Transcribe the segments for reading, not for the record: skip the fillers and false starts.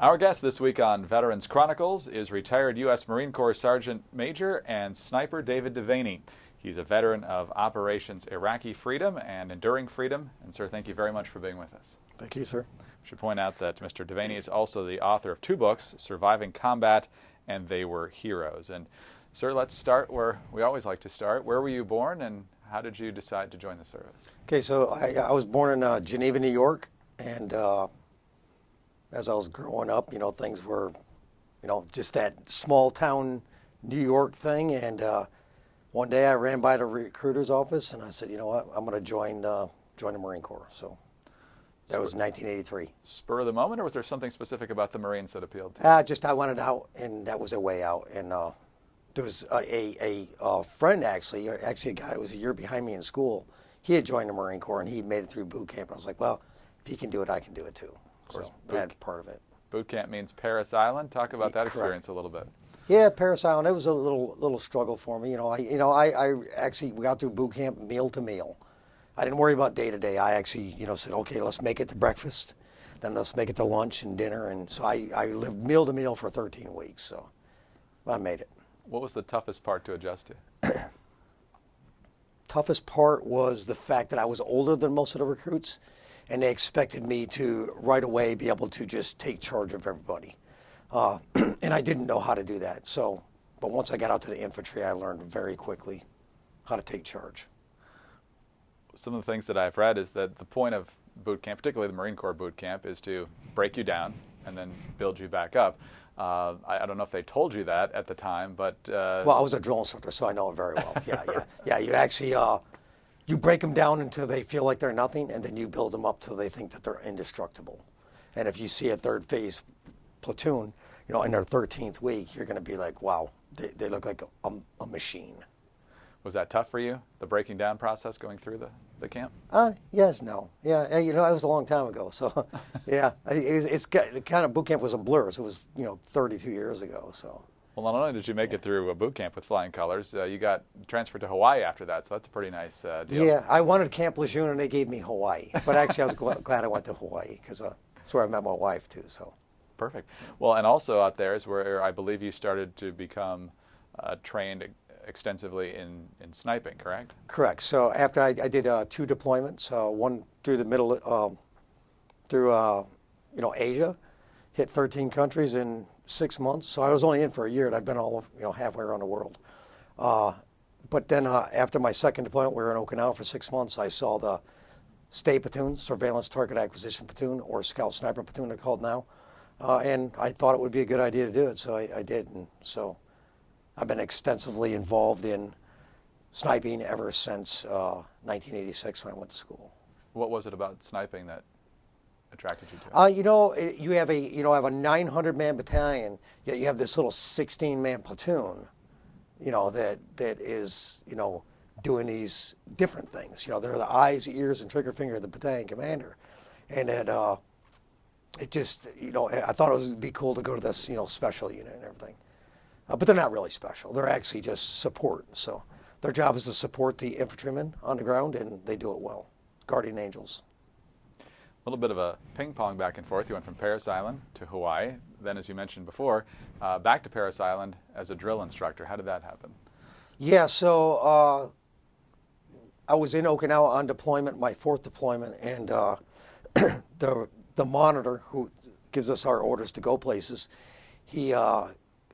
Our guest this week on Veterans Chronicles is retired U.S. Marine Corps Sergeant Major and Sniper David Devaney. He's a veteran of Operations Iraqi Freedom and Enduring Freedom. And, sir, thank you very much for being with us. Thank you, sir. I should point out that Mr. Devaney is also the author of two books, Surviving Combat and They Were Heroes. And, sir, let's start where we always like to start. Where were you born and how did you decide to join the service? Okay, so I was born in Geneva, New York, and as I was growing up, things were, just that small town New York thing. And one day I ran by the recruiter's office and I said, you know what, I'm going to join the Marine Corps. So that was 1983. Spur of the moment, or was there something specific about the Marines that appealed to you? Just I wanted out, and that was a way out. And there was a friend, actually a guy that was a year behind me in school. He had joined the Marine Corps and he made it through boot camp. I was like, well, if he can do it, I can do it too. So that part of it. Boot camp means Paris Island. Talk about that Correct. experience a little bit. Yeah, Paris Island. It was a little struggle for me. I actually got through boot camp meal to meal. I didn't worry about day to day. I actually, said, okay, let's make it to breakfast, then let's make it to lunch and dinner. And so I lived meal to meal for 13 weeks. So I made it. What was the toughest part to adjust to? Toughest part was the fact that I was older than most of the recruits, and they expected me to right away be able to just take charge of everybody. And I didn't know how to do that. But once I got out to the infantry, I learned very quickly how to take charge. Some of the things that I've read is that the point of boot camp, particularly the Marine Corps boot camp, is to break you down and then build you back up. I don't know if they told you that at the time, but... Well, I was a drill instructor, so I know it very well. Yeah. You actually... You break them down until they feel like they're nothing, and then you build them up till they think that they're indestructible. And if you see a third phase platoon, in their 13th week, you're going to be like, wow, they look like a machine. Was that tough for you, the breaking down process going through the camp? Yes, no. Yeah, it was a long time ago. So, yeah, the kind of boot camp was a blur. So it was, 32 years ago, so. Well, not only did you make it through a boot camp with flying colors, you got transferred to Hawaii after that, so that's a pretty nice deal. Yeah, I wanted Camp Lejeune, and they gave me Hawaii. But actually, I was glad I went to Hawaii, because that's where I met my wife, too. So. Perfect. Well, and also out there is where I believe you started to become trained extensively in sniping, correct? Correct. So after I did 2 deployments, one through the middle, through Asia, hit 13 countries in 6 months. So I was only in for a year, and I'd been all halfway around the world. But then after my second deployment, we were in Okinawa for 6 months. I saw the STAY platoon, Surveillance Target Acquisition Platoon, or Scout Sniper Platoon, they're called now. And I thought it would be a good idea to do it, so I did. And so I've been extensively involved in sniping ever since 1986 when I went to school. What was it about sniping that attracted you to it? You have a 900-man battalion, yet you have this little 16-man platoon, that is, doing these different things. They're the eyes, ears, and trigger finger of the battalion commander. And it just, I thought it would be cool to go to this, special unit and everything. But they're not really special. They're actually just support. So their job is to support the infantrymen on the ground, and they do it well. Guardian angels. A little bit of a ping pong back and forth. You went from Paris Island to Hawaii, then, as you mentioned before, back to Paris Island as a drill instructor. How did that happen? Yeah, so I was in Okinawa on deployment, my 4th deployment, and the monitor who gives us our orders to go places, he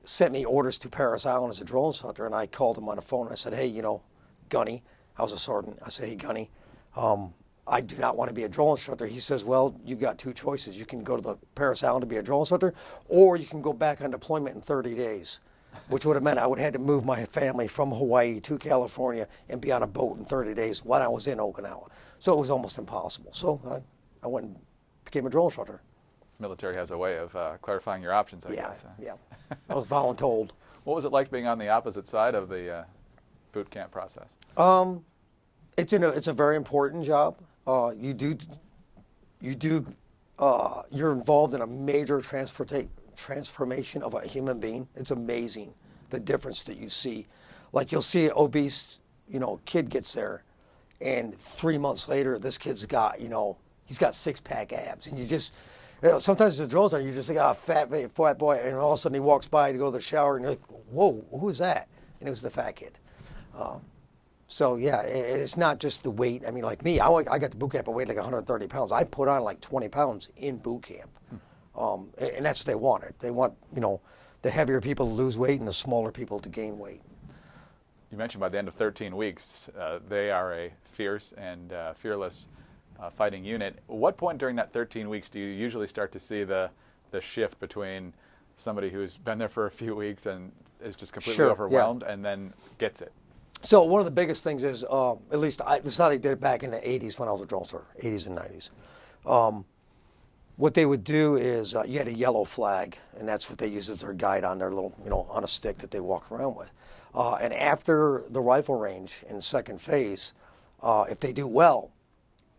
sent me orders to Paris Island as a drill instructor, and I called him on the phone and I said, hey, Gunny, I was a sergeant. I said, hey, Gunny, I do not want to be a drill instructor. He says, well, you've got 2 choices. You can go to the Paris Island to be a drill instructor, or you can go back on deployment in 30 days, which would have meant I would have had to move my family from Hawaii to California and be on a boat in 30 days when I was in Okinawa. So it was almost impossible. So I went and became a drill instructor. Military has a way of clarifying your options, I guess. Yeah. I was voluntold. What was it like being on the opposite side of the boot camp process? It's a very important job. You're involved in a major transformation of a human being. It's amazing the difference that you see. Like you'll see an obese, kid gets there, and 3 months later, this kid's got, he's got 6-pack abs, and Sometimes the drones are, you just think, fat boy, and all of a sudden he walks by to go to the shower, and you're like, whoa, who's that? And it was the fat kid. So yeah, it's not just the weight. I mean, like me, I got to boot camp, I weighed like 130 pounds. I put on like 20 pounds in boot camp. And that's what they wanted. They want, the heavier people to lose weight and the smaller people to gain weight. You mentioned by the end of 13 weeks, they are a fierce and fearless fighting unit. What point during that 13 weeks do you usually start to see the shift between somebody who's been there for a few weeks and is just completely overwhelmed and then gets it? So one of the biggest things is, at least this is how they did it back in the 80s when I was a drone sergeant, 80s and 90s. What they would do is you had a yellow flag, and that's what they use as their guide on their little, on a stick that they walk around with. And after the rifle range in second phase, if they do well,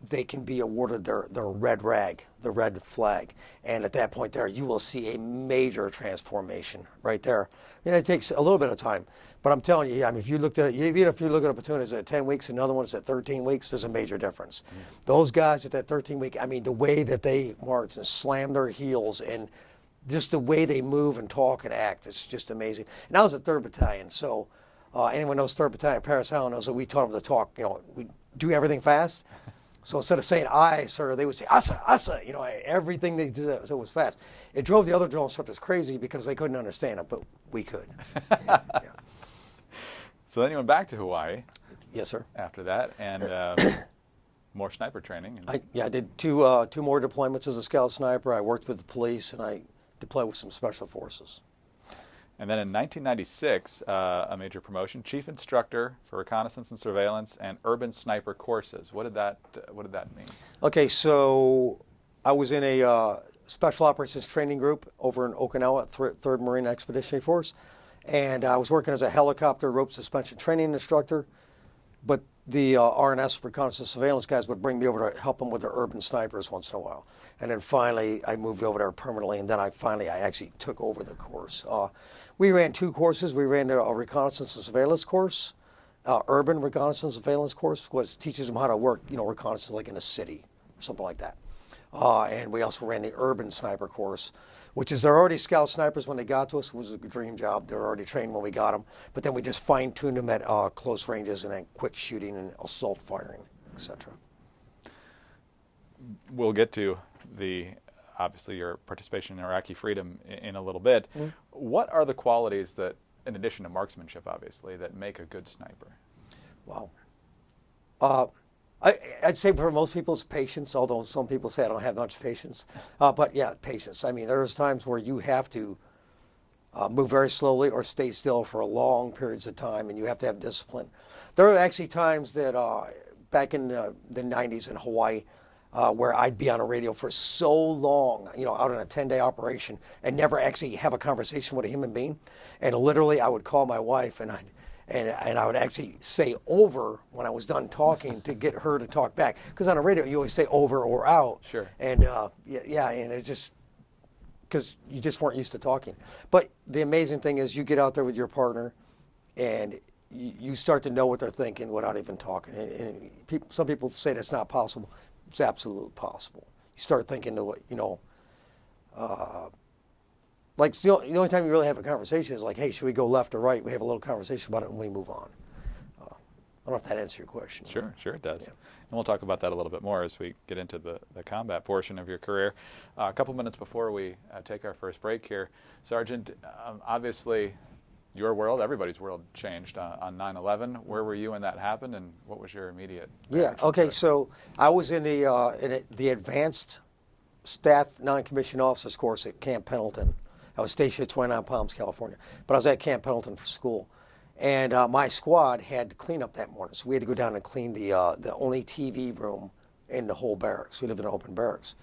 they can be awarded their red rag, the red flag. And at that point there, you will see a major transformation right there. And it takes a little bit of time. But I'm telling you, I mean, if you looked at, even if you look at a platoon is at 10 weeks, another one is at 13 weeks, there's a major difference. Those guys at that 13 week, I mean, the way that they march and slam their heels and just the way they move and talk and act, it's just amazing. And I was at 3rd Battalion, so anyone knows 3rd Battalion, Paris Highland knows that we taught them to talk, we do everything fast. So instead of saying "I, sir," they would say "Asa, asa." Everything they did so it was fast. It drove the other drill instructors crazy because they couldn't understand it, but we could. Yeah. So then you went back to Hawaii. Yes, sir. After that, and more sniper training. I did two more deployments as a scout sniper. I worked with the police, and I deployed with some special forces. And then in 1996, a major promotion, chief instructor for reconnaissance and surveillance and urban sniper courses. What did that mean? Okay, so I was in a special operations training group over in Okinawa, 3rd Marine Expeditionary Force, and I was working as a helicopter rope suspension training instructor. But the RNS, reconnaissance surveillance guys, would bring me over to help them with their urban snipers once in a while. And then finally, I moved over there permanently, and then I actually took over the course. We ran 2 courses. We ran a reconnaissance and surveillance course, urban reconnaissance and surveillance course, which teaches them how to work, reconnaissance like in a city or something like that. And we also ran the urban sniper course, which is they're already scout snipers when they got to us. It was a dream job. They were already trained when we got them. But then we just fine-tuned them at close ranges and then quick shooting and assault firing, etc. We'll get to obviously your participation in Iraqi freedom in a little bit. What are the qualities that, in addition to marksmanship, obviously, that make a good sniper? Wow. I'd say for most people it's patience, although some people say I don't have much patience. But yeah, patience. I mean, there's times where you have to move very slowly or stay still for long periods of time, and you have to have discipline. There are actually times that back in the 90s in Hawaii, where I'd be on a radio for so long, out on a 10-day operation and never actually have a conversation with a human being. And literally I would call my wife and I would actually say over when I was done talking to get her to talk back. Because on a radio you always say over or out. Sure. And and it just, because you just weren't used to talking. But the amazing thing is you get out there with your partner and you start to know what they're thinking without even talking. And some people say that's not possible. It's absolutely possible. You start thinking, like the only time you really have a conversation is like, hey, should we go left or right? We have a little conversation about it and we move on. I don't know if that answers your question. Sure it does. Yeah. And we'll talk about that a little bit more as we get into the combat portion of your career. A couple minutes before we take our first break here, Sergeant, obviously your world, everybody's world changed on 9/11. Where were you when that happened, and what was your immediate reaction? Yeah, okay, so I was in the advanced staff non-commissioned officers course at Camp Pendleton. I was stationed at 29 Palms, California, but I was at Camp Pendleton for school. And my squad had to clean up that morning, so we had to go down and clean the only TV room in the whole barracks. We lived in open barracks.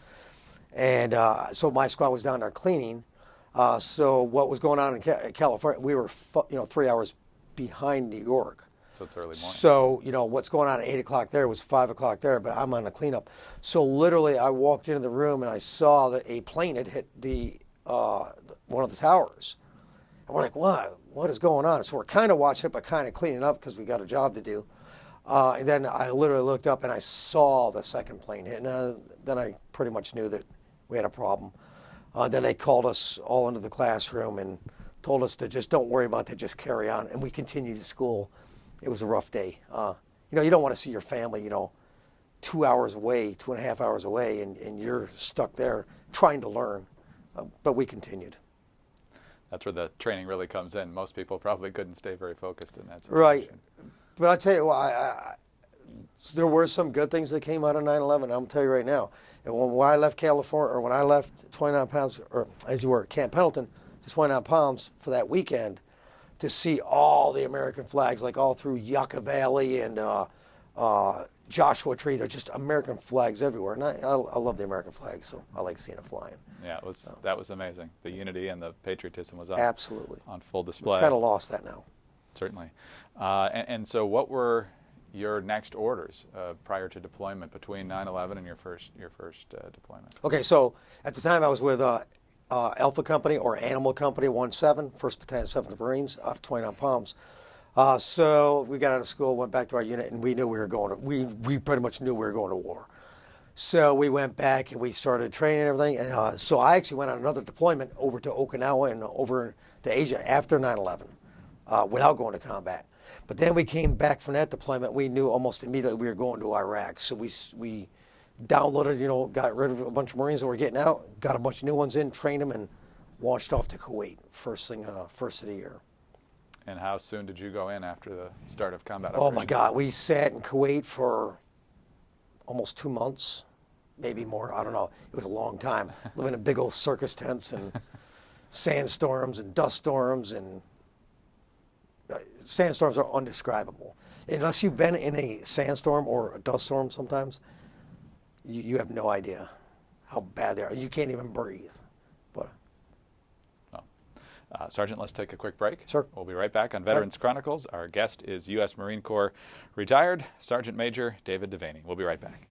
And so my squad was down there cleaning. So what was going on in California, we were 3 hours behind New York. So it's early morning. So, what's going on at 8 o'clock there was 5 o'clock there, but I'm on a cleanup. So literally I walked into the room and I saw that a plane had hit one of the towers. And we're like, what is going on? So we're kind of watching it, but kind of cleaning up because we got a job to do. And then I literally looked up and I saw the second plane hit. And then I pretty much knew that we had a problem. Then they called us all into the classroom and told us to just don't worry about that, just carry on. And we continued to school. It was a rough day. You don't want to see your family, 2 hours away, 2.5 hours away, and you're stuck there trying to learn. But we continued. That's where the training really comes in. Most people probably couldn't stay very focused in that situation. Right. But I'll tell you what, there were some good things that came out of 9/11. I'm going to tell you right now. And when I left California, or when I left 29 Palms, or as you were at Camp Pendleton, to 29 Palms for that weekend, to see all the American flags, like all through Yucca Valley and Joshua Tree. They're just American flags everywhere. And I love the American flag, so I like seeing it flying. Yeah, that was amazing. The unity and the patriotism was absolutely on full display. We've kind of lost that now. Certainly. And so what were your next orders prior to deployment between 9/11 and your first deployment? Okay, so at the time I was with Alpha Company, or Animal Company 17, 1st Battalion, 7th Marines, out of 29 Palms. So we got out of school, went back to our unit, and we knew we were going to, we pretty much knew we were going to war. So we went back and we started training and everything. And so I actually went on another deployment over to Okinawa and over to Asia after 9/11 without going to combat. But then we came back from that deployment. We knew almost immediately we were going to Iraq. So we downloaded, got rid of a bunch of Marines that were getting out, got a bunch of new ones in, trained them, and launched off to Kuwait first of the year. And how soon did you go in after the start of combat? Oh my God, we sat in Kuwait for almost 2 months, maybe more. I don't know. It was a long time, living in big old circus tents and sandstorms and dust storms, and sandstorms are undescribable. Unless you've been in a sandstorm or a dust storm sometimes, you have no idea how bad they are. You can't even breathe. But Sergeant, let's take a quick break. Sure. We'll be right back on Veterans Chronicles. Our guest is U.S. Marine Corps retired Sergeant Major David Devaney. We'll be right back.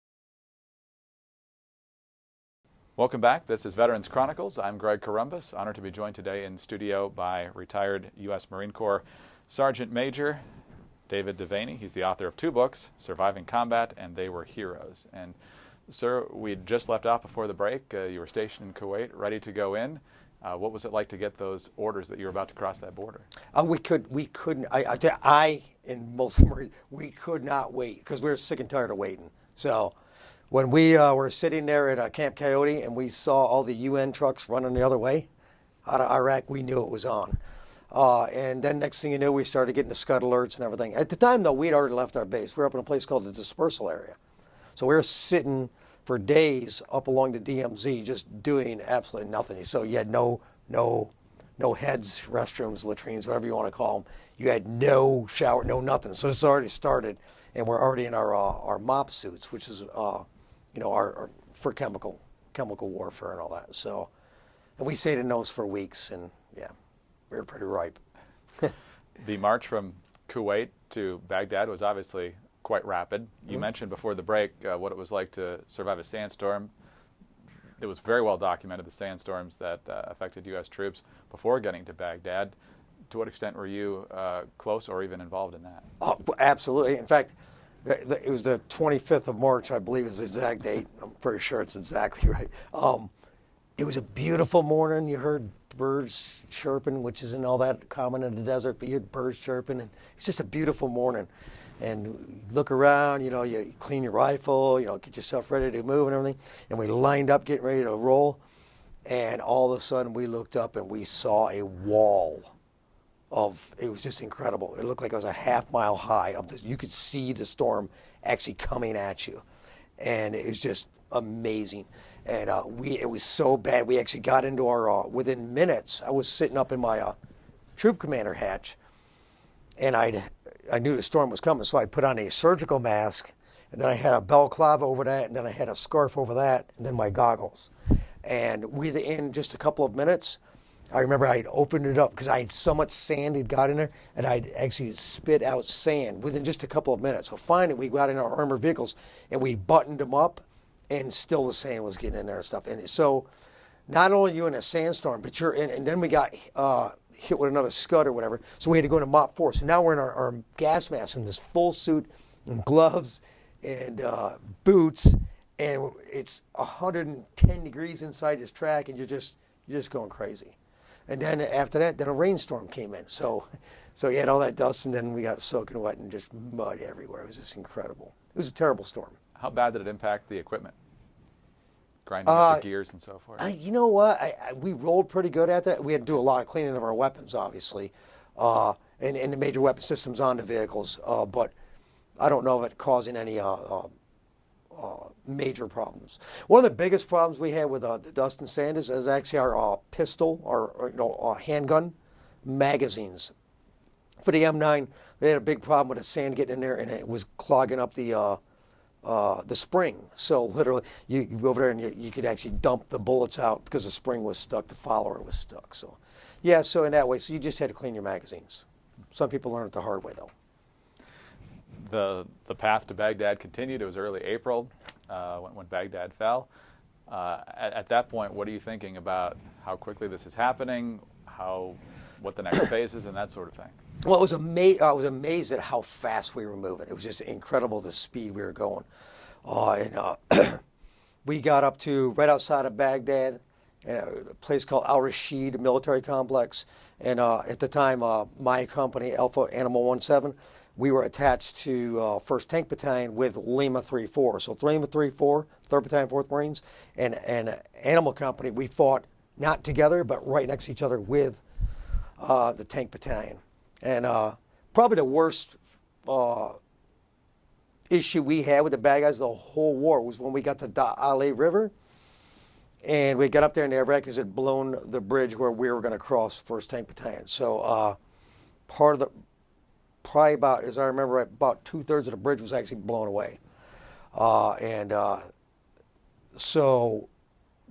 Welcome back. This is Veterans Chronicles. I'm Greg Corumbus. Honored to be joined today in studio by retired U.S. Marine Corps Sergeant Major David Devaney. He's the author of 2 books, Surviving Combat and They Were Heroes. And sir, we just left off before the break. You were stationed in Kuwait, ready to go in. What was it like to get those orders that you were about to cross that border? We couldn't. I and most Marines, we could not wait because we were sick and tired of waiting. So when we were sitting there at Camp Coyote and we saw all the UN trucks running the other way out of Iraq, we knew it was on. And then next thing you knew, we started getting the scud alerts and everything. At the time, though, we'd already left our base. We were up in a place called the dispersal area. So we were sitting for days up along the DMZ just doing absolutely nothing. So you had no heads, restrooms, latrines, whatever you want to call them. You had no shower, no nothing. So this already started, and we're already in our MOP suits, which is our for chemical warfare and all that. So, and we stayed in those for weeks, and yeah, we were pretty ripe. The march from Kuwait to Baghdad was obviously quite rapid. You mentioned before the break what it was like to survive a sandstorm. It was very well documented, the sandstorms that affected U.S. troops before getting to Baghdad. To what extent were you close or even involved in that? Oh, absolutely. In fact, it was the 25th of March, I believe is the exact date. I'm pretty sure it's exactly right. It was a beautiful morning. You heard birds chirping, which isn't all that common in the desert, but you heard birds chirping, and it's just a beautiful morning. And you look around, you clean your rifle, get yourself ready to move and everything. And we lined up getting ready to roll. And all of a sudden we looked up and we saw a wall it was just incredible. It looked like it was a half-mile high of this. You could see the storm actually coming at you. And it was just amazing. And it was so bad. We actually got into within minutes, I was sitting up in my troop commander hatch, and I knew the storm was coming, so I put on a surgical mask, and then I had a balaclava over that, and then I had a scarf over that, and then my goggles. And within just a couple of minutes, I remember I'd opened it up because I had so much sand had got in there, and I'd actually spit out sand within just a couple of minutes. So finally, we got in our armored vehicles, and we buttoned them up, and still the sand was getting in there and stuff. And so not only are you in a sandstorm, but you're in, and then we got hit with another scud or whatever, so we had to go into MOP 4. So now we're in our gas mask in this full suit and gloves and boots, and it's 110 degrees inside this track, and you're just going crazy. And then after that, then a rainstorm came in. So you had all that dust, and then we got soaking wet and just mud everywhere. It was just incredible. It was a terrible storm. How bad did it impact the equipment? Grinding up the gears and so forth. You know what? We rolled pretty good at that. We had to do a lot of cleaning of our weapons, obviously, and the major weapon systems on the vehicles. But I don't know if it causing any major problems. One of the biggest problems we had with the dust and sand is actually our pistol, our handgun magazines. For the M9, they had a big problem with the sand getting in there, and it was clogging up the spring. So literally, you go over there and you could actually dump the bullets out because the spring was stuck, the follower was stuck. So, yeah, so in that way, so you just had to clean your magazines. Some people learn it the hard way, though. The path to Baghdad continued. It was early April when Baghdad fell. At that point, what are you thinking about how quickly this is happening, what the next phase is, and that sort of thing? Well, I was amazed at how fast we were moving. It was just incredible the speed we were going. We got up to right outside of Baghdad, in a place called Al Rashid military complex. And at the time, my company, Alpha Animal 17, we were attached to 1st Tank Battalion with Lima 3-4. So Lima 3-4, 3rd Battalion, 4th Marines, and Animal Company, we fought not together, but right next to each other with the Tank Battalion. And probably the worst issue we had with the bad guys the whole war was when we got to the Ali River. And we got up there and the Iraqis had blown the bridge where we were going to cross 1st Tank Battalion. So probably about, as I remember, about 2/3 of the bridge was actually blown away. So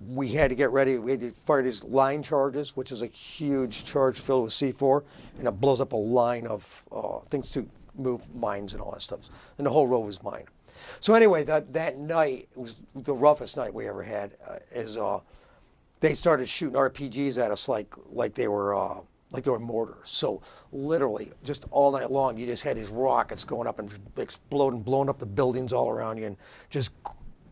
we had to get ready. We had to fire these line charges, which is a huge charge filled with C4, and it blows up a line of things to move mines and all that stuff. And the whole road was mined. So anyway, that night was the roughest night we ever had. They started shooting RPGs at us like they were mortars. So literally, just all night long, you just had these rockets going up and exploding, blowing up the buildings all around you, and just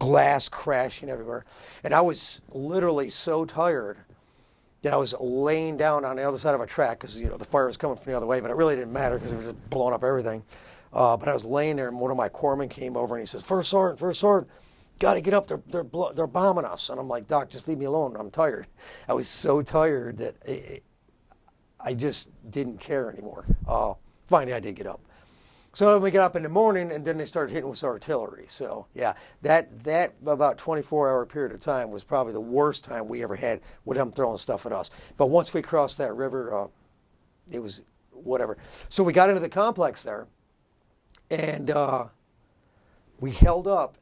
glass crashing everywhere. And I was literally so tired that I was laying down on the other side of a track because the fire was coming from the other way, but it really didn't matter because it was just blowing up everything. But I was laying there, and one of my corpsmen came over and he says, First Sergeant, got to get up. They're bombing us. And I'm like, Doc, just leave me alone. I'm tired. I was so tired that I just didn't care anymore. Finally, I did get up. So we got up in the morning, and then they started hitting with artillery. So yeah, that about 24-hour period of time was probably the worst time we ever had with them throwing stuff at us. But once we crossed that river, it was whatever. So we got into the complex there, and we held up,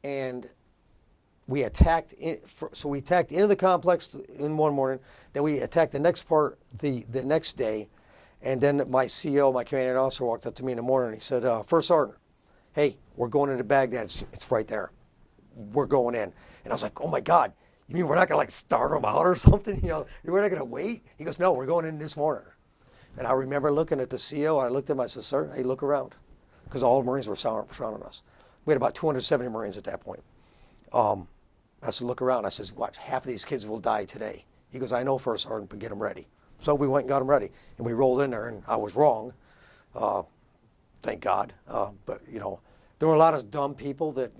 and we attacked. So we attacked into the complex in one morning. Then we attacked the next part the next day. And then my CO, my commanding officer, walked up to me in the morning and he said, First Sergeant, hey, we're going into Baghdad. It's right there. We're going in. And I was like, oh my God, you mean we're not going to start them out or something? We're not going to wait? He goes, no, we're going in this morning. And I remember looking at the CO. I looked at him. I said, sir, hey, look around. Because all the Marines were surrounding us. We had about 270 Marines at that point. I said, look around. I said, watch, half of these kids will die today. He goes, I know, First Sergeant, but get them ready. So we went and got them ready, and we rolled in there, and I was wrong, thank God. But there were a lot of dumb people that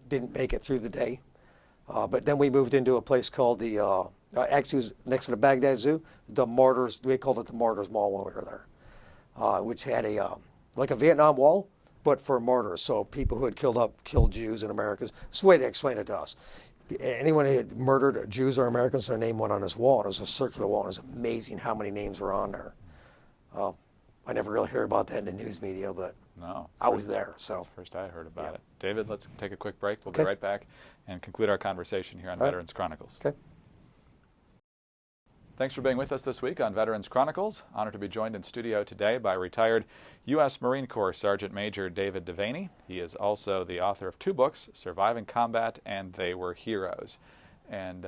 didn't make it through the day. But then we moved into a place called the actually it was next to the Baghdad Zoo, the Martyrs. We called it the Martyrs Mall when we were there, which had like a Vietnam Wall, but for martyrs. So people who had killed Jews and Americans. It's the way they explained it to us. Anyone who had murdered Jews or Americans, their name went on this wall. And it was a circular wall. And it was amazing how many names were on there. I never really heard about that in the news media, but I was there. So that's the first I heard about it. David, let's take a quick break. We'll be right back and conclude our conversation here on Veterans Chronicles. Okay. Thanks for being with us this week on Veterans Chronicles. Honored to be joined in studio today by retired U.S. Marine Corps Sergeant Major David Devaney. He is also the author of 2 books, Surviving Combat and They Were Heroes. And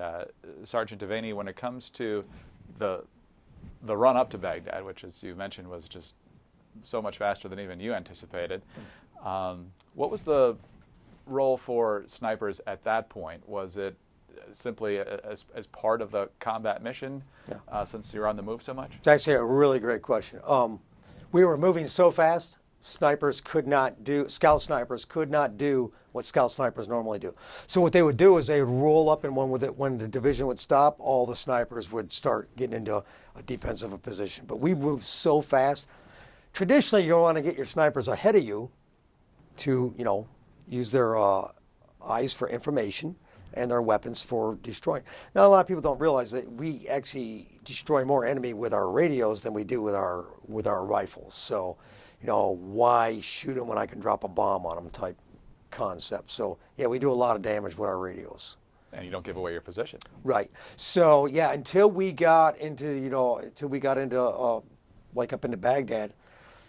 Sergeant Devaney, when it comes to the run up to Baghdad, which as you mentioned was just so much faster than even you anticipated, what was the role for snipers at that point? Was it simply as part of the combat mission, since you're on the move so much? It's actually a really great question. We were moving so fast, scout snipers could not do what scout snipers normally do. So what they would do is they would roll up in one with it. When the division would stop, all the snipers would start getting into a defensive position. But we moved so fast. Traditionally, you want to get your snipers ahead of you to, use their eyes for information and their weapons for destroying. Now, a lot of people don't realize that we actually destroy more enemy with our radios than we do with our rifles. So, why shoot them when I can drop a bomb on them type concept. So, yeah, we do a lot of damage with our radios. And you don't give away your position. Right. So, yeah, until we got into, like up into Baghdad,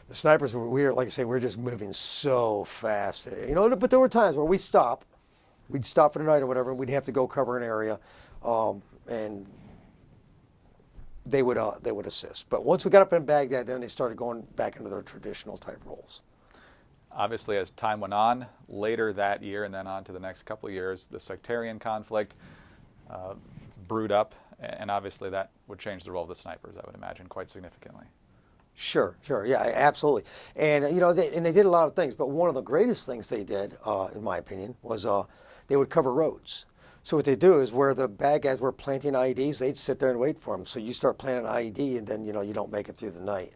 the snipers were, like I say, we were just moving so fast. But there were times where we'd stop for the night or whatever, and we'd have to go cover an area, and they would assist. But once we got up in Baghdad, then they started going back into their traditional type roles. Obviously, as time went on, later that year and then on to the next couple of years, the sectarian conflict brewed up, and obviously that would change the role of the snipers, I would imagine, quite significantly. Sure, yeah, absolutely. And they did a lot of things, but one of the greatest things they did, in my opinion, was they would cover roads. So what they do is, where the bad guys were planting IEDs, they'd sit there and wait for them. So you start planting an IED, and then you don't make it through the night.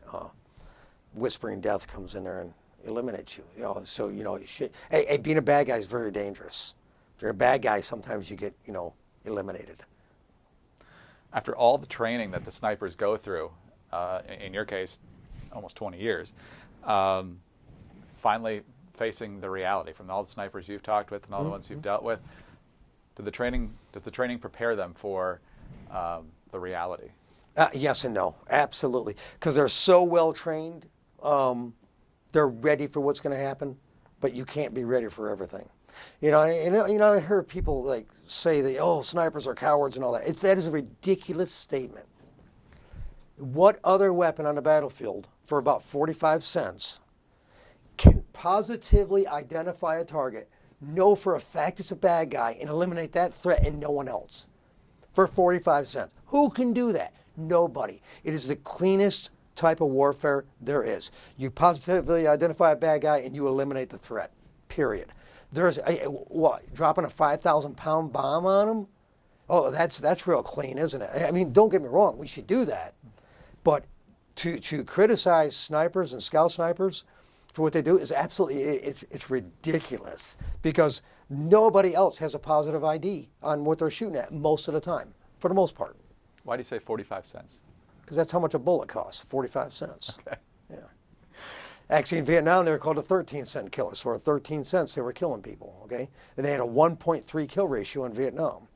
Whispering Death comes in there and eliminates you. So being a bad guy is very dangerous. If you're a bad guy, sometimes you get eliminated. After all the training that the snipers go through, in your case, almost 20 years, finally facing the reality from all the snipers you've talked with and all the ones you've dealt with, does the training prepare them for the reality? Yes and no, absolutely. Because they're so well trained, they're ready for what's going to happen, but you can't be ready for everything. I heard people say that, snipers are cowards and all that. That is a ridiculous statement. What other weapon on the battlefield for about 45 cents can positively identify a target, know for a fact it's a bad guy, and eliminate that threat and no one else for 45 cents? Who can do that? Nobody. It is the cleanest type of warfare there is. You positively identify a bad guy and you eliminate the threat, period. There's dropping a 5,000-pound bomb on him? Oh, that's real clean, isn't it? I mean, don't get me wrong, we should do that. But to criticize snipers and scout snipers for what they do is absolutely, it's ridiculous, because nobody else has a positive ID on what they're shooting at most of the time, for the most part. Why do you say 45 cents? Because that's how much a bullet costs, 45 cents. Okay. Yeah. Actually, in Vietnam, they were called a 13-cent killer. So for 13 cents, they were killing people, okay? And they had a 1.3 kill ratio in Vietnam.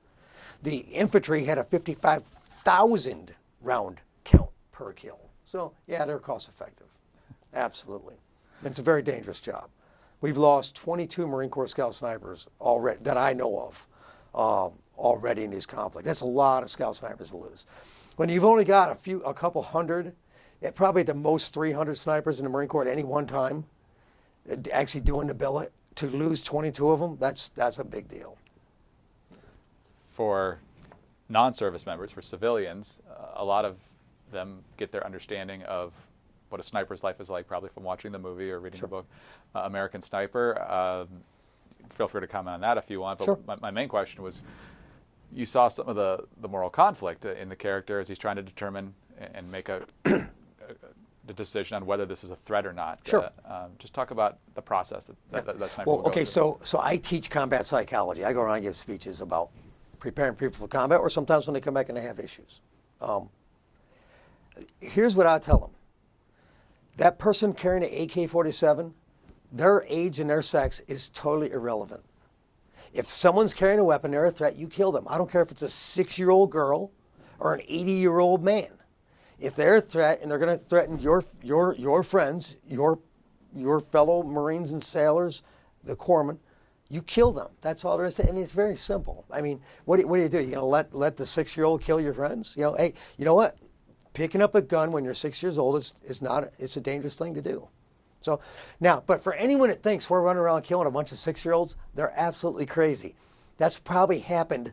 The infantry had a 55,000 round count per kill. So, yeah, they're cost effective. Absolutely. It's a very dangerous job. We've lost 22 Marine Corps Scout snipers already, that I know of, already in these conflicts. That's a lot of Scout snipers to lose. When you've only got a couple hundred, probably at the most 300 snipers in the Marine Corps at any one time, actually doing the billet, to lose 22 of them, that's a big deal. For non-service members, for civilians, a lot of them get their understanding of what a sniper's life is like probably from watching the movie or reading the book, American Sniper. Feel free to comment on that if you want. But sure. my main question was, you saw some of the moral conflict in the character as he's trying to determine and make the decision on whether this is a threat or not. Sure. Just talk about the process that sniper Well, will go okay, through. so I teach combat psychology. I go around and give speeches about preparing people for combat, or sometimes when they come back and they have issues. Here's what I tell them. That person carrying an AK-47, their age and their sex is totally irrelevant. If someone's carrying a weapon, they're a threat, you kill them. I don't care if it's a 6-year-old girl or an 80-year-old man. If they're a threat and they're going to threaten your friends, your fellow Marines and sailors, the corpsmen, you kill them. That's all there is to it. I mean, it's very simple. I mean, what do you do? You're going to let the 6-year-old kill your friends? Hey, you know what? Picking up a gun when you're 6 years old it's a dangerous thing to do. So now, but for anyone that thinks we're running around killing a bunch of 6-year-olds, they're absolutely crazy. That's probably happened,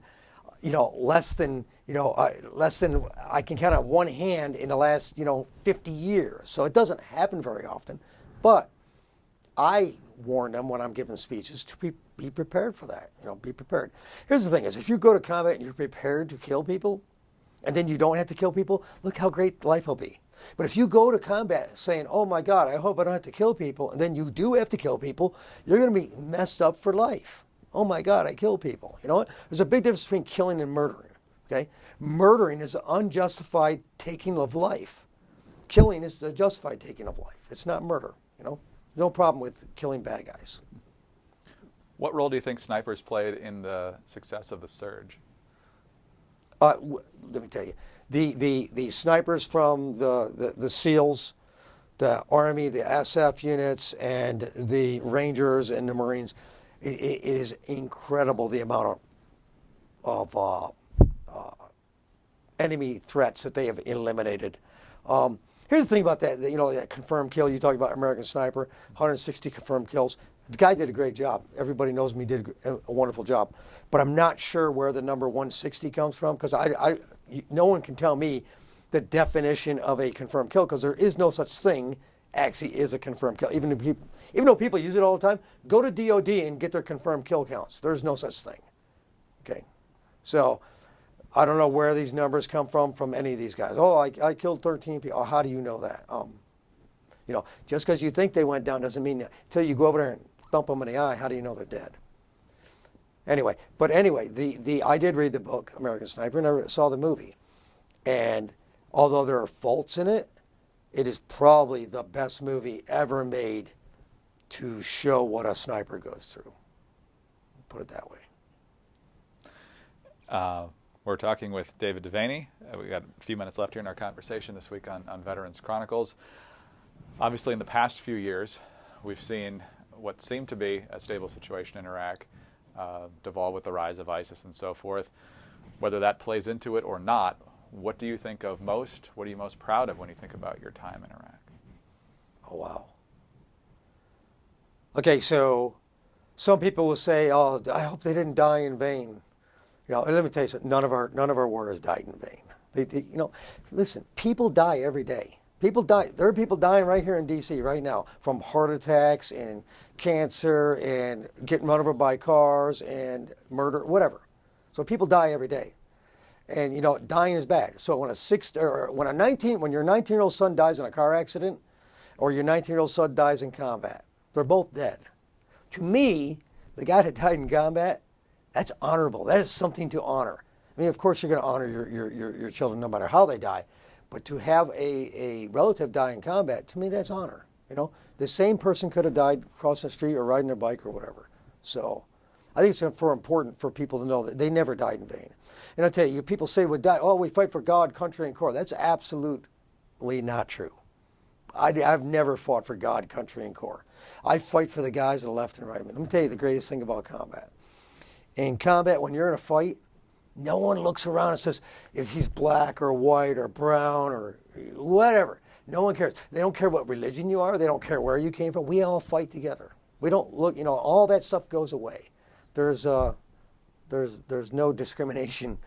less than I can count on one hand in the last, 50 years. So it doesn't happen very often. But I warn them when I'm giving speeches to be prepared for that. Be prepared. Here's the thing is, if you go to combat and you're prepared to kill people, and then you don't have to kill people, look how great life will be. But if you go to combat saying, oh my God, I hope I don't have to kill people, and then you do have to kill people, you're going to be messed up for life. Oh my God, I kill people. You know what? There's a big difference between killing and murdering. Okay? Murdering is the unjustified taking of life. Killing is the justified taking of life. It's not murder. No problem with killing bad guys. What role do you think snipers played in the success of the surge? Let me tell you. The snipers from the SEALs, the Army, the SF units, and the Rangers and the Marines, it is incredible the amount of enemy threats that they have eliminated. Here's the thing about that, that confirmed kill. You talk about American Sniper, 160 confirmed kills. The guy did a great job. Everybody knows me, did a wonderful job. But I'm not sure where the number 160 comes from, because no one can tell me the definition of a confirmed kill, because there is no such thing actually is a confirmed kill. Even though people use it all the time, go to DOD and get their confirmed kill counts. There's no such thing. Okay, so I don't know where these numbers come from any of these guys. Oh, I killed 13 people. Oh, how do you know that? Just because you think they went down doesn't mean that. Until you go over there and thump them in the eye, how do you know they're dead? Anyway, I did read the book, American Sniper, and I saw the movie. And although there are faults in it, it is probably the best movie ever made to show what a sniper goes through. Put it that way. We're talking with David Devaney. We got a few minutes left here in our conversation this week on Veterans Chronicles. Obviously, in the past few years, we've seen what seemed to be a stable situation in Iraq devolve with the rise of ISIS and so forth. Whether that plays into it or not, what do you think of most? What are you most proud of when you think about your time in Iraq? Oh, wow. Okay, so some people will say, oh, I hope they didn't die in vain. Let me tell you something. None of our warriors died in vain. Listen, people die every day. People die. There are people dying right here in D.C. right now from heart attacks and cancer and getting run over by cars and murder, whatever. So people die every day, and dying is bad. So when your 19-year-old son dies in a car accident, or your 19-year-old son dies in combat, they're both dead. To me, the guy that died in combat, that's honorable. That is something to honor. I mean, of course, you're going to honor your children no matter how they die. But to have a relative die in combat, to me, that's honor. The same person could have died crossing the street or riding their bike or whatever. So I think it's important for people to know that they never died in vain. And I'll tell you, people say, we fight for God, country, and corps. That's absolutely not true. I've never fought for God, country, and corps. I fight for the guys on the left and right. Let me tell you the greatest thing about combat. In combat, when you're in a fight, no one looks around and says if he's black or white or brown or whatever. No one cares. They don't care what religion you are. They don't care where you came from. We all fight together. We don't look, all that stuff goes away. There's no discrimination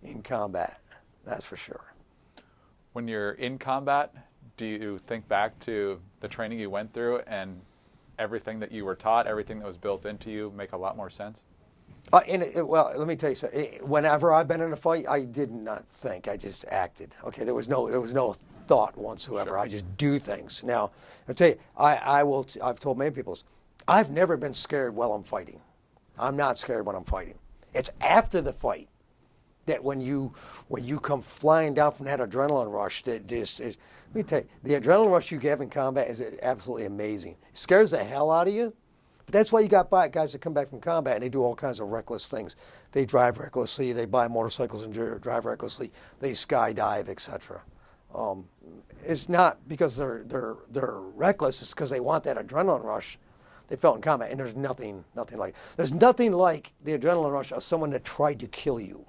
in combat. That's for sure. When you're in combat, do you think back to the training you went through and everything that you were taught, everything that was built into you make a lot more sense? Well, let me tell you something. Whenever I've been in a fight, I did not think. I just acted. Okay, there was no thought whatsoever. Sure. I just do things. Now, I'll tell you, I've told many people this. I've never been scared while I'm fighting. I'm not scared when I'm fighting. It's after the fight that when you come flying down from that adrenaline rush, let me tell you, the adrenaline rush you get in combat is absolutely amazing. It scares the hell out of you. But that's why you got guys that come back from combat and they do all kinds of reckless things. They drive recklessly, they buy motorcycles and drive recklessly, they skydive, etc. It's not because they're reckless, it's because they want that adrenaline rush they felt in combat. And there's nothing like the adrenaline rush of someone that tried to kill you,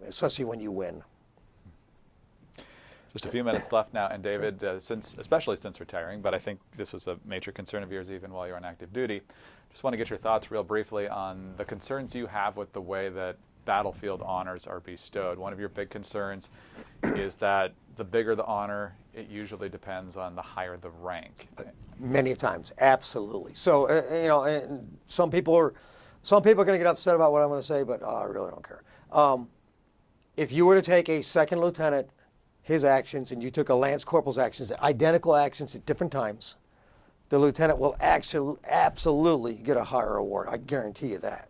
especially when you win. Just a few minutes left now, and David, especially since retiring, but I think this was a major concern of yours even while you were on active duty, just want to get your thoughts real briefly on the concerns you have with the way that battlefield honors are bestowed. One of your big concerns is that the bigger the honor, it usually depends on the higher the rank. Many times, absolutely. So, and some people are going to get upset about what I'm going to say, but I really don't care. If you were to take a second lieutenant, his actions, and you took a lance corporal's actions, identical actions at different times, the lieutenant will actually absolutely get a higher award. I guarantee you that.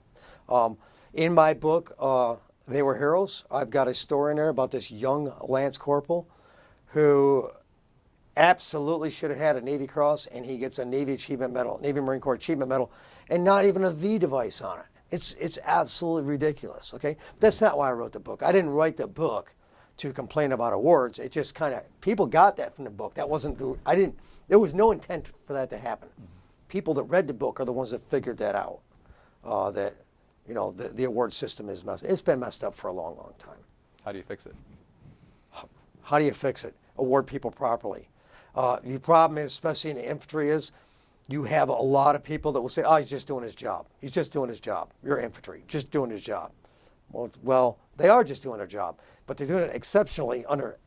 In my book, They Were Heroes, I've got a story in there about this young lance corporal who absolutely should have had a Navy Cross, and he gets a Navy Achievement Medal, Navy Marine Corps Achievement Medal, and not even a V device on it. It's absolutely ridiculous, okay? That's not why I wrote the book. I didn't write the book to complain about awards. It just kind of, people got that from the book. That wasn't, there was no intent for that to happen. People that read the book are the ones that figured that out, that, the award system is it's been messed up for a long, long time. How do you fix it? How do you fix it? Award people properly. The problem is, especially in the infantry, is you have a lot of people that will say, oh, he's just doing his job. He's just doing his job. You're infantry, just doing his job. Well, they are just doing their job, but they're doing it exceptionally under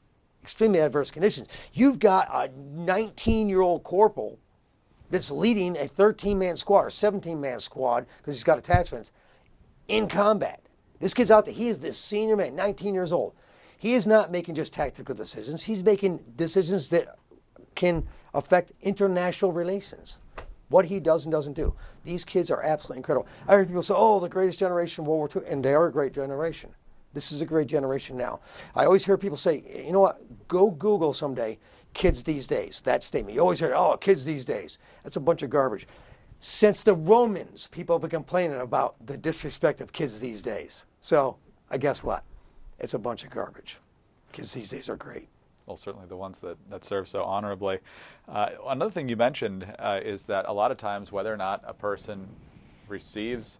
extremely adverse conditions. You've got a 19-year-old corporal that's leading a 13-man squad or 17-man squad, because he's got attachments, in combat. This kid's out there. He is this senior man, 19 years old. He is not making just tactical decisions. He's making decisions that can affect international relations. What he does and doesn't do. These kids are absolutely incredible. I hear people say, oh, the greatest generation of World War II, and they are a great generation. This is a great generation now. I always hear people say, you know what, go Google someday, kids these days. That statement. You always hear, oh, kids these days. That's a bunch of garbage. Since the Romans, people have been complaining about the disrespect of kids these days. So, I guess what? It's a bunch of garbage. Kids these days are great. Well, certainly the ones that serve so honorably. Another thing you mentioned is that a lot of times, whether or not a person receives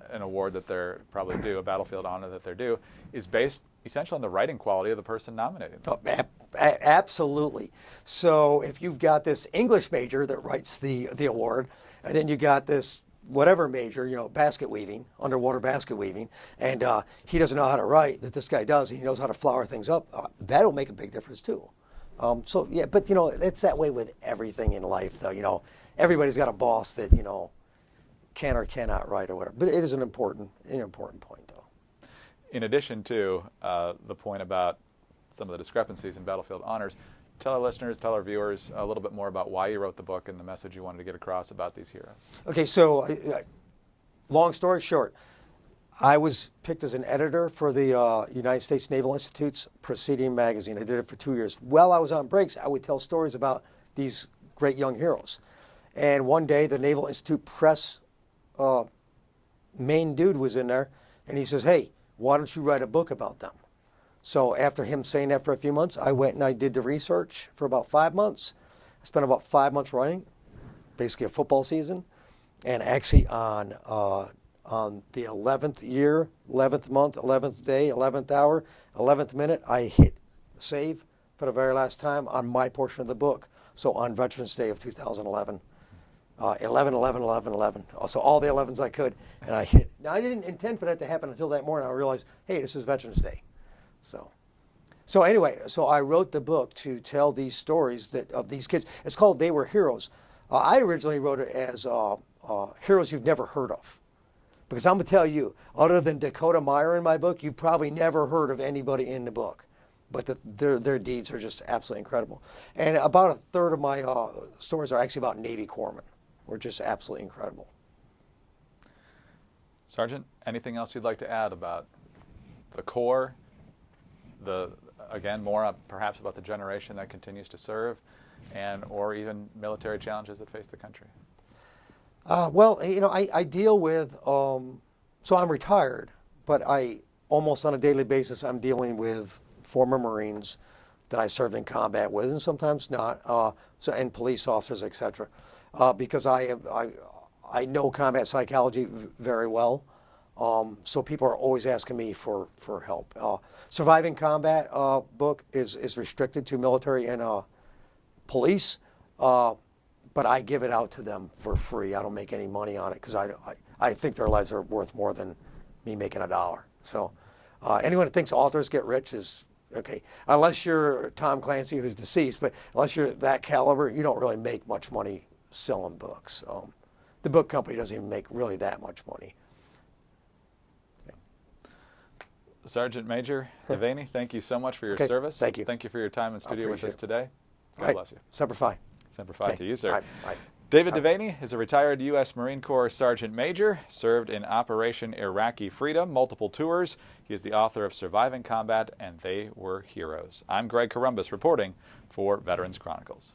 an award that they're probably due, a battlefield honor that they're due, is based essentially on the writing quality of the person nominating them. Oh, absolutely. So if you've got this English major that writes the award, and then you got this whatever major, basket weaving, underwater basket weaving, and he doesn't know how to write, that this guy does, he knows how to flower things up, that'll make a big difference too. So yeah, but it's that way with everything in life though, everybody's got a boss that, can or cannot write or whatever, but it is an important point though. In addition to the point about some of the discrepancies in battlefield honors, tell our listeners, tell our viewers a little bit more about why you wrote the book and the message you wanted to get across about these heroes. Okay, so long story short, I was picked as an editor for the United States Naval Institute's Proceeding magazine. I did it for 2 years. While I was on breaks, I would tell stories about these great young heroes. And one day, the Naval Institute press main dude was in there, and he says, hey, why don't you write a book about them? So after him saying that for a few months, I went and I did the research for about 5 months. I spent about 5 months writing, basically a football season. And actually on the 11th year, 11th month, 11th day, 11th hour, 11th minute, I hit save for the very last time on my portion of the book. So on Veterans Day of 2011, 11, 11, 11, 11. So all the 11s I could, and I hit. Now I didn't intend for that to happen until that morning. I realized, hey, this is Veterans Day. So anyway, so I wrote the book to tell these stories of these kids. It's called They Were Heroes. I originally wrote it as heroes you've never heard of. Because I'm going to tell you, other than Dakota Meyer in my book, you've probably never heard of anybody in the book. But their deeds are just absolutely incredible. And about a third of my stories are actually about Navy corpsmen. We're just absolutely incredible. Sergeant, anything else you'd like to add about the Corps? Again, more perhaps about the generation that continues to serve, or even military challenges that face the country. Well, I deal with, so I'm retired, but I almost on a daily basis I'm dealing with former Marines that I served in combat with, and sometimes not, and police officers, etc. Because I know combat psychology very well. So people are always asking me for help. Surviving Combat book is restricted to military and police, but I give it out to them for free. I don't make any money on it because I think their lives are worth more than me making $1. So anyone that thinks authors get rich is okay, unless you're Tom Clancy, who's deceased, but unless you're that caliber, you don't really make much money selling books. The book company doesn't even make really that much money. Sergeant Major Devaney, thank you so much for your service. Thank you. Thank you for your time in studio with us today. God Right. bless you. Semper Fi. Semper Fi to you, sir. All right. David Devaney is a retired U.S. Marine Corps Sergeant Major, served in Operation Iraqi Freedom, multiple tours. He is the author of Surviving Combat and They Were Heroes. I'm Greg Corumbus reporting for Veterans Chronicles.